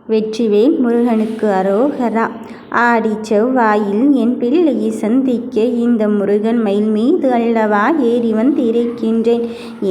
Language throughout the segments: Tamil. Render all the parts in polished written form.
வெற்றிவேல் முருகனுக்கு அரோகரா. ஆடி செவ்வாயில் என் பிள்ளையை சந்திக்க இந்த முருகன் மயில் மீது அல்லவா ஏறி வந்திருக்கின்றேன்.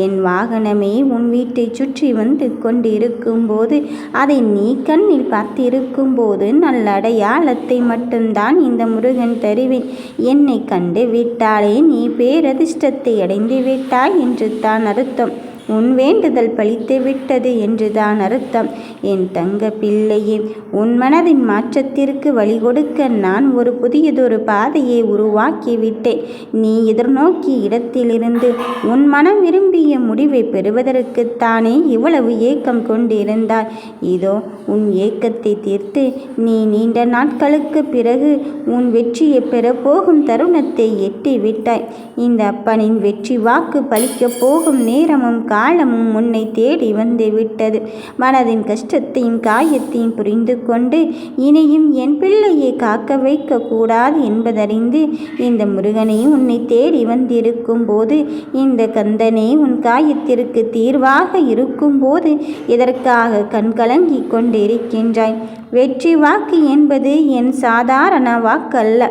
என் வாகனமே உன் வீட்டை சுற்றி வந்து கொண்டிருக்கும் போது, அதை நீ கண்ணில் பார்த்திருக்கும் போது நல்ல அடையாளத்தை மட்டும்தான் இந்த முருகன் தருவேன். என்னை கண்டு விட்டாலே நீ பேரதிர்ஷ்டத்தை அடைந்து விட்டாய் என்று தான் அர்த்தம். உன் வேண்டுதல் பலித்து விட்டது என்றுதான் அர்த்தம். என் தங்க பிள்ளையே, உன் மனதின் மாற்றத்திற்கு வழி கொடுக்க நான் ஒரு புதியதொரு பாதையை உருவாக்கிவிட்டேன். நீ எதிர்நோக்கிய இடத்திலிருந்து உன் மனம் விரும்பிய முடிவை பெறுவதற்குத்தானே இவ்வளவு ஏக்கம் கொண்டிருந்தாய். இதோ உன் ஏக்கத்தை தீர்த்து நீ நீண்ட நாட்களுக்கு பிறகு உன் வெற்றியை பெறப்போகும் தருணத்தை எட்டிவிட்டாய். இந்த அப்பனின் வெற்றி வாக்கு பலிக்கப் போகும் நேரமும் காலமும் உன்னை தேடி வந்து விட்டது. மனதின் கஷ்டத்தையும் காயத்தையும் புரிந்து கொண்டு இனியும் என் பிள்ளையை காக்க வைக்க கூடாது என்பதறிந்து இந்த முருகனை உன்னை தேடி வந்திருக்கும் போது, இந்த கந்தனே உன் காயத்திற்கு தீர்வாக இருக்கும் போது எதற்காக கண்கலங்கி கொண்டிருக்கின்றாய்? வெற்றி வாக்கு என்பது என் சாதாரண வாக்கல்ல,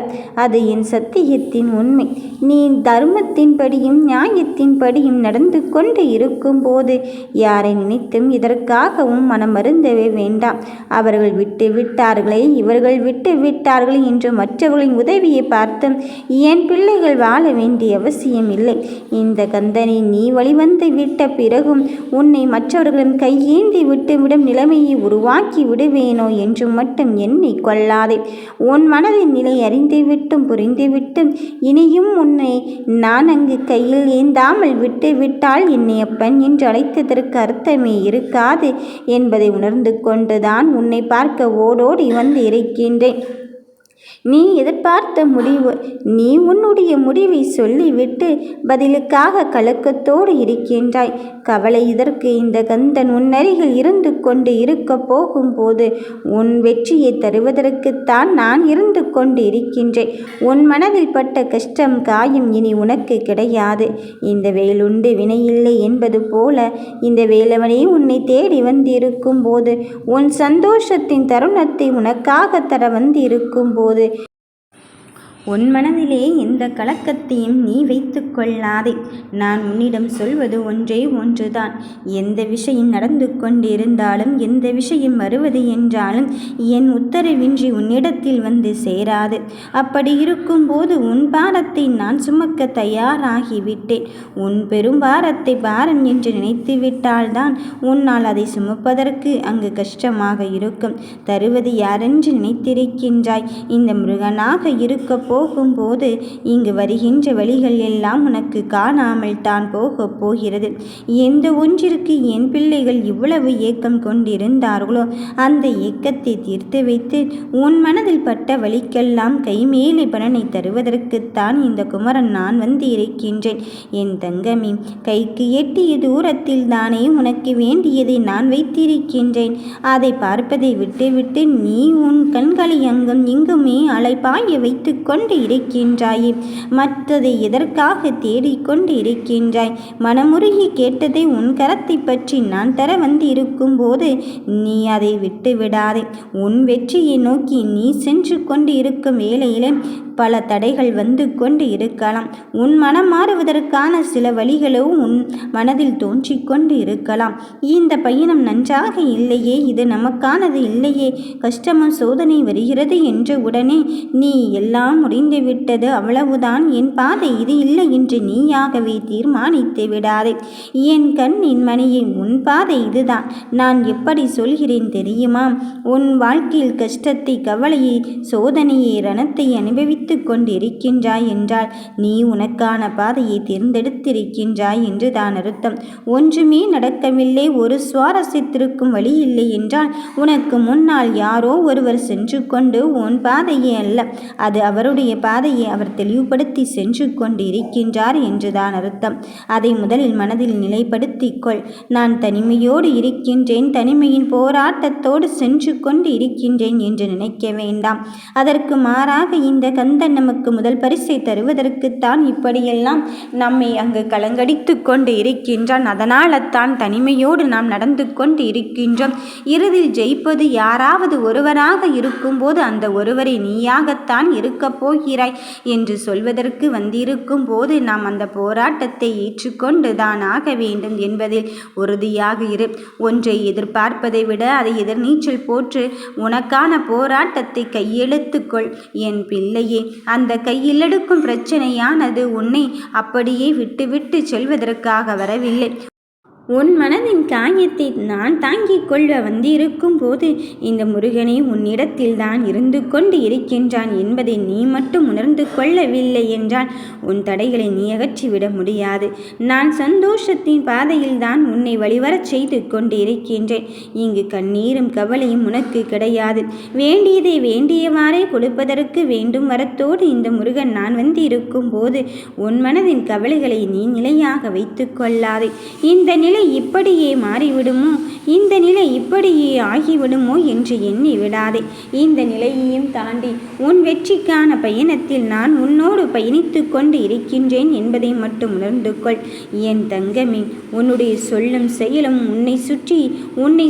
அது என் சத்தியத்தின் உண்மை. நீ தர்மத்தின்படியும் நியாயத்தின்படியும் நடந்து கொண்டு இருக்கும்போது யாரை நினைத்தும் இதற்காகவும் மனம் வருந்தவே வேண்டாம். அவர்கள் விட்டு விட்டார்களே, இவர்கள் விட்டு விட்டார்களே என்று மற்றவர்களின் உதவியை பார்த்தும் என் பிள்ளைகள் வாழ வேண்டிய அவசியம் இல்லை. இந்த கந்தனை நீ வழிவந்து விட்ட பிறகும் உன்னை மற்றவர்களின் கையேந்தி விட்டுவிடும் நிலைமையை உருவாக்கி விடுவேனோ என்று மட்டும் எண்ணி கொள்ளாதே. உன் மனதின் நிலை அறிந்துவிட்டும் புரிந்துவிட்டும் இனியும் உன்னை நான் அங்கு கையில் ஏந்தாமல் விட்டு விட்டால் என்னை அப்பன் என்று அழைத்ததற்கு அர்த்தமே இருக்காது என்பதை உணர்ந்து கொண்டுதான் உன்னை பார்க்க ஓடோடி வந்து இருக்கின்றேன். நீ எதிர்பார்த்த முடிவு, நீ உன்னுடைய முடிவை சொல்லிவிட்டு பதிலுக்காக கலக்கத்தோடு இருக்கின்றாய். கவலை இதற்கு. இந்த கந்தன் உன்னருகில் இருந்து கொண்டு இருக்க போகும்போது உன் வெற்றியை தருவதற்குத்தான் நான் இருந்து கொண்டு இருக்கின்றேன். உன் மனதில் பட்ட கஷ்டம் காயம் இனி உனக்கு கிடையாது. இந்த வேலுண்டு வினையில்லை என்பது போல இந்த வேலவனே உன்னை தேடி வந்திருக்கும் போது, உன் சந்தோஷத்தின் தருணத்தை உனக்காக தர வந்திருக்கும் போது உன் மனதிலே எந்த கலக்கத்தையும் நீ வைத்து கொள்ளாதே. நான் உன்னிடம் சொல்வது ஒன்றே ஒன்றுதான். எந்த விஷயம் நடந்து கொண்டிருந்தாலும், எந்த விஷயம் வருவது என்றாலும் என் உத்தரவின்றி உன்னிடத்தில் வந்து சேராது. அப்படி இருக்கும்போது உன் பாரத்தை நான் சுமக்க தயாராகிவிட்டேன். உன் பெரும் பாரத்தை பாரம் என்று நினைத்து விட்டால்தான் உன்னால் அதை சுமப்பதற்கு அங்கு கஷ்டமாக இருக்கும். தருவது யாரென்று நினைத்திருக்கின்றாய்? இந்த முருகனாக இருக்க போகும்போது இங்கு வருகின்ற வழிகள் எல்லாம் உனக்கு காணாமல் தான் போக போகிறது. எந்த ஒன்றிற்கு என் பிள்ளைகள் இவ்வளவு ஏக்கம் கொண்டிருந்தார்களோ அந்த ஏக்கத்தை தீர்த்து வைத்து உன் மனதில் பட்ட வழிக்கெல்லாம் கைமேலே பலனை தருவதற்குத்தான் இந்த குமரன் நான் வந்து இருக்கின்றேன். என் தங்கமே, கைக்கு எட்டிய தூரத்தில் தானே உனக்கு வேண்டியதை நான் வைத்திருக்கின்றேன். அதை பார்ப்பதை விட்டுவிட்டு நீ உன் கண்களை அங்கும் இங்குமே அலைப்பாய வைத்து கொண்டு இருக்கின்றாயே. மற்றதை எதற்காக தேடிக்கொண்டு இருக்கின்றாய்? மனமுருகி கேட்டதை உன் கரத்தை பற்றி நான் தர வந்து இருக்கும் போது நீ அதை விட்டு விடாதே. உன் வெற்றியை நோக்கி நீ சென்று கொண்டு இருக்கும் வேளையிலே பல தடைகள் வந்து கொண்டு இருக்கலாம். உன் மனம் மாறுவதற்கான சில வழிகளும் உன் மனதில் தோன்றிக்கொண்டு இருக்கலாம். இந்த பயணம் நன்றாக இல்லையே, இது நமக்கானது இல்லையே, கஷ்டமும் சோதனை வருகிறது என்ற உடனே நீ எல்லாம் முடிந்து விட்டது, அவ்வளவுதான், என் பாதை இது இல்லை என்று நீயாகவே தீர்மானித்து விடாதே. என் கண்ணின் மணியை, உன் பாதை இதுதான். நான் எப்படி சொல்கிறேன் தெரியுமா? உன் வாழ்க்கையில் கஷ்டத்தை, கவலையை, சோதனையை, ரணத்தை அனுபவித்து கொண்டிருக்கின்றாய் என்றால் நீ உனக்கான பாதையை தேர்ந்தெடுத்திருக்கின்றாய் என்று தான் அர்த்தம். ஒன்றுமே நடக்கவில்லை, ஒரு சுவாரஸ்யத்திற்கும் வழி இல்லை என்றால் உனக்கு முன்னால் யாரோ ஒருவர் சென்று கொண்டு உன் பாதையே அல்ல, அது அவருடைய பாதையை அவர் தெளிவுபடுத்தி சென்று கொண்டு இருக்கின்றார் என்றுதான் அர்த்தம். அதை முதலில் மனதில் நிலைப்படுத்திக்கொள். நான் தனிமையோடு இருக்கின்றேன், தனிமையின் போராட்டத்தோடு சென்று கொண்டு இருக்கின்றேன் என்று நினைக்க வேண்டாம். அதற்கு மாறாக இந்த கந்தன் நமக்கு முதல் பரிசை தருவதற்குத்தான் இப்படியெல்லாம் நம்மை அங்கு கலங்கடித்து கொண்டு இருக்கின்றான். அதனால்தான் தனிமையோடு நாம் நடந்து கொண்டு இருக்கின்றோம். இறுதியில் ஜெயிப்பது யாராவது ஒருவராக இருக்கும்போது அந்த ஒருவரை நீயாகத்தான் இருக்கப் போகிறாய் என்று சொல்வதற்கு வந்திருக்கும் போது நாம் அந்த போராட்டத்தை ஏற்றுக்கொண்டு தான் ஆக வேண்டும் என்பதில் உறுதியாக இரு. ஒன்றை எதிர்பார்ப்பதை விட அதை எதிர்நீச்சல் போற்று உனக்கான போராட்டத்தை கையெழுத்துக்கொள் என் பிள்ளையே. அந்த கையில் எடுக்கும் பிரச்சனையானது உன்னை அப்படியே விட்டுவிட்டு செல்வதற்காக வரவில்லை. உன் மனதின் காயத்தை நான் தாங்கிக் கொள்ள வந்திருக்கும் போது இந்த முருகனை உன்னிடத்தில் தான் இருந்து கொண்டு இருக்கின்றான் என்பதை நீ மட்டும் உணர்ந்து கொள்ளவில்லை என்றால் உன் தடைகளை நீ அகற்றிவிட முடியாது. நான் சந்தோஷத்தின் பாதையில் தான் உன்னை வழிவரச் செய்து கொண்டு இருக்கின்றேன். இங்கு கண்ணீரும் கவலையும் உனக்கு கிடையாது. வேண்டியதை வேண்டியவாறே கொடுப்பதற்கு வேண்டும் வரத்தோடு இந்த முருகன் நான் வந்து இருக்கும் போது உன் மனதின் கவலைகளை நீ நிலையாக வைத்து கொள்ளாதே. இந்த நிலை இப்படியே மாறிவிடுமோ, இந்த நிலை இப்படியே ஆகிவிடுமோ என்று எண்ணி விடாதே. இந்த நிலையையும் தாண்டி உன் வெற்றிக்கான பயணத்தில் நான் உன்னோடு பயணித்து கொண்டு இருக்கின்றேன் என்பதை மட்டும் உணர்ந்து கொள் என் தங்கமே. உன்னுடைய சொல்லும் செயலும் உன்னை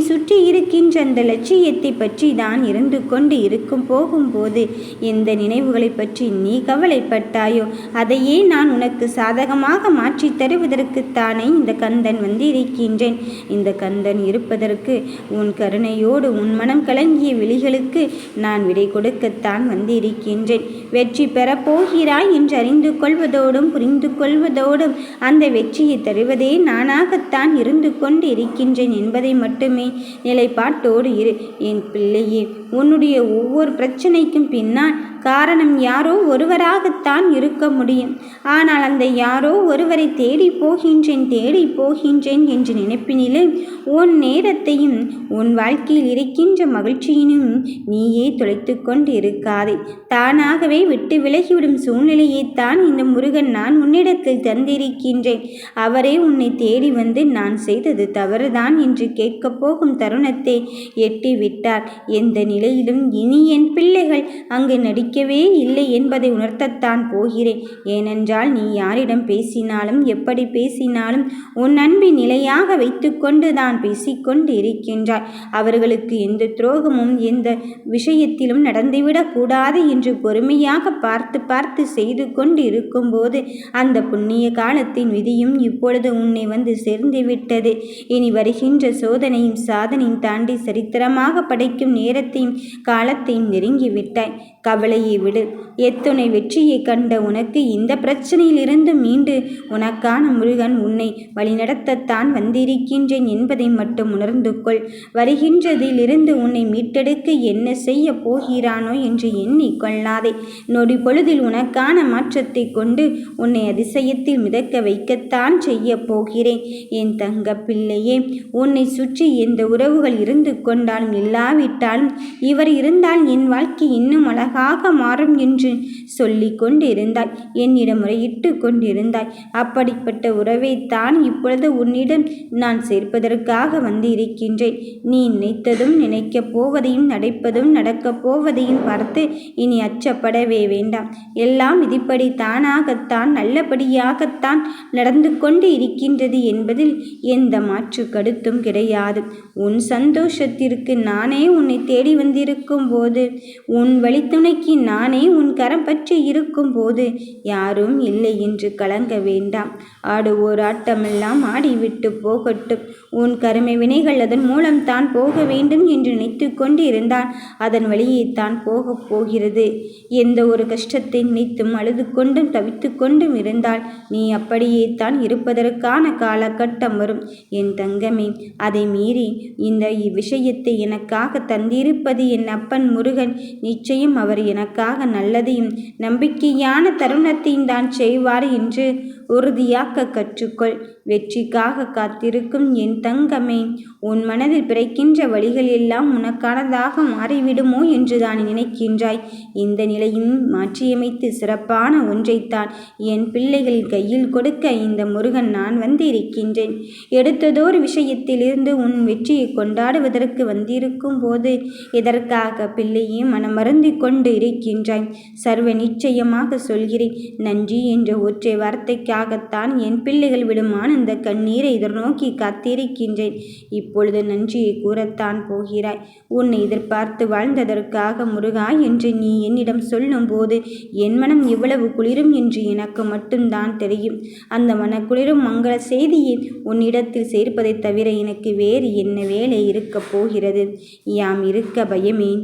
சுற்றி இருக்கின்ற அந்த லட்சியத்தை பற்றி தான் இருந்து கொண்டு இருக்கும் போகும்போது எந்த நினைவுகளை பற்றி நீ கவலைப்பட்டாயோ அதையே நான் உனக்கு சாதகமாக மாற்றி தருவதற்குத்தானே இந்த கந்தன் வந்திருக்கின்றேன். இந்த கந்தன் இருப்பதற்கு உன் கருணையோடு உன் மனம் கலங்கிய விழிகளுக்கு நான் விடை கொடுக்கத்தான் வந்திருக்கின்றேன். வெற்றி பெறப்போகிறாய் என்று அறிந்து கொள்வதோடும் புரிந்து கொள்வதோடும் அந்த வெற்றியை தருவதே நானாகத்தான் இருந்து கொண்டு இருக்கின்றேன் என்பதை மட்டுமே நிலைப்பாட்டோடு இரு என் பிள்ளையே. உன்னுடைய ஒவ்வொரு பிரச்சனைக்கும் பின்னால் காரணம் யாரோ ஒருவராகத்தான் இருக்க முடியும். ஆனால் அந்த யாரோ ஒருவரை தேடி போகின்றேன் என்று நினைப்பினிலே உன் நேரத்தையும் உன் வாழ்க்கையில் இருக்கின்ற மகிழ்ச்சியினும் நீயே தொலைத்து கொண்டு இருக்காதே. தானாகவே விட்டு விலகிவிடும் சூழ்நிலையைத்தான் இந்த முருகன் நான் உன்னிடத்தில் தந்திருக்கின்றேன். அவரே உன்னை தேடி வந்து நான் செய்தது தவறுதான் என்று கேட்கப் போகும் தருணத்தை எட்டிவிட்டார். எந்த நிலையிலும் இனி என் பிள்ளைகள் அங்கு நடிக்கவே இல்லை என்பதை உணர்த்தத்தான் போகிறேன். ஏனென்றால் நீ யாரிடம் பேசினாலும் எப்படி பேசினாலும் உன் அன்பை நிலையாக வைத்து கொண்டு தான் பேசிக்கொண்டு இருக்கின்றாய். அவர்களுக்கு எந்த துரோகமும் எந்த விஷயத்திலும் நடந்துவிடக் கூடாது என்று பொறுமையாக பார்த்து செய்து கொண்டு இருக்கும்போது அந்த புண்ணிய காலத்தின் விதியும் இப்பொழுது உன்னை வந்து சேர்ந்துவிட்டது. இனி வருகின்ற சோதனையும் சாதனையும் தாண்டி சரித்திரமாக படைக்கும் நேரத்தையும் காலத்தையும் நெருங்கிவிட்டாய். கவலையை விடு. எத்துணை வெற்றியை கண்ட உனக்கு இந்த பிரச்சனையில் இருந்து மீண்டு உனக்கான முருகன் உன்னை வழிநடத்தத்தான் வந்திருக்கின்றேன் என்பதை மட்டும் உணர்ந்து கொள். வருகின்றதில் இருந்து உன்னை மீட்டெடுக்க என்ன செய்ய போகிறானோ என்று எண்ணிக்கொள்ளாதே. நொடி பொழுதில் உனக்கான மாற்றத்தை கொண்டு உன்னை அதிசயத்தில் மிதக்க வைக்கத்தான் செய்ய போகிறேன் என் தங்க பிள்ளையே. உன்னை சுற்றி எந்த உறவுகள் இருந்து கொண்டாலும் இல்லாவிட்டாலும் இவர் இருந்தால் என் வாழ்க்கை இன்னும் அழகாக மாறும் என்று சொல்லி கொண்டிருந்தாய். என்னிடம் முறையிட்டு கொண்டிருந்தாய். அப்படிப்பட்ட உறவைத்தான் இப்பொழுது உன்னிடம் நான் சேர்ப்பதற்காக வந்து இருக்கின்றேன். நீ நினைத்ததும் நினைக்கப் போவதையும் நடப்பதும் நடக்கப் போவதையும் பார்த்து இனி அச்சப்படவே வேண்டாம். எல்லாம் விதிப்படி தானாகத்தான் நல்லபடியாகத்தான் நடந்து கொண்டு இருக்கின்றது என்பதில் எந்த மாற்று கருத்தும் கிடையாது. உன் சந்தோஷத்திற்கு நானே உன்னை தேடி வந்திருக்கும் போது, உன் வழித்துணைக்கு நானே உன் கரம் பற்றி இருக்கும் போது யாரும் இல்லை என்று கலங்க வேண்டாம். ஆடுவோர் ஆட்டமெல்லாம் ஆடிவிட்டு போகட்டும். உன் கருமை வினைகள் அதன் மூலம் தான் போக வேண்டும் என்று நினைத்து கொண்டு இருந்தால் அதன் வழியைத்தான் போகப் போகிறது. எந்த ஒரு கஷ்டத்தை நினைத்தும் அழுது கொண்டும் தவித்து கொண்டும் இருந்தால் நீ அப்படியே தான் இருப்பதற்கான காலகட்டம் வரும் என் தங்கமே. அதை மீறி இந்த விஷயத்தை எனக்காக தந்திருப்பது என் அப்பன் முருகன். நிச்சயம் அவர் எனக்காக நல்லதையும் நம்பிக்கையான தருணத்தையும் தான் செய்வார் என்று உறுதியாக்க கற்றுக்கொள். வெற்றிக்காக காத்திருக்கும் என் தங்கமே, உன் மனதில் பிறக்கின்ற வழிகள் எல்லாம் உனக்கானதாக மாறிவிடுமோ என்றுதான் நினைக்கின்றாய். இந்த நிலையும் மாற்றியமைத்து சிறப்பான ஒன்றைத்தான் என் பிள்ளைகள் கையில் கொடுக்க இந்த முருகன் நான் வந்திருக்கின்றேன். எடுத்ததோர் விஷயத்திலிருந்து உன் வெற்றியை கொண்டாடுவதற்கு வந்திருக்கும் போது எதற்காக பிள்ளையே மனமருந்தி கொண்டு இருக்கின்றாய்? சர்வ நிச்சயமாக சொல்கிறேன், நன்றி என்ற ஒற்றை வார்த்தைக்காகத்தான் என் பிள்ளைகள் விடும் ஆனந்த கண்ணீரை எதிர்நோக்கி காத்திருக்கின்றேன். இப்பொழுது நன்றியை கூறத்தான் போகிறாய். உன்னை எதிர்பார்த்து வாழ்ந்ததற்காக முருகா என்று நீ என்னிடம் சொல்லும் போது என் மனம் எவ்வளவு குளிரும் என்று எனக்கு மட்டும்தான் தெரியும். அந்த மனக்குளிரும் மங்கள செய்தியை உன்னிடத்தில் சேர்ப்பதை தவிர எனக்கு வேறு என்ன வேலை இருக்கப் போகிறது? யாம் இருக்க பயமேன்?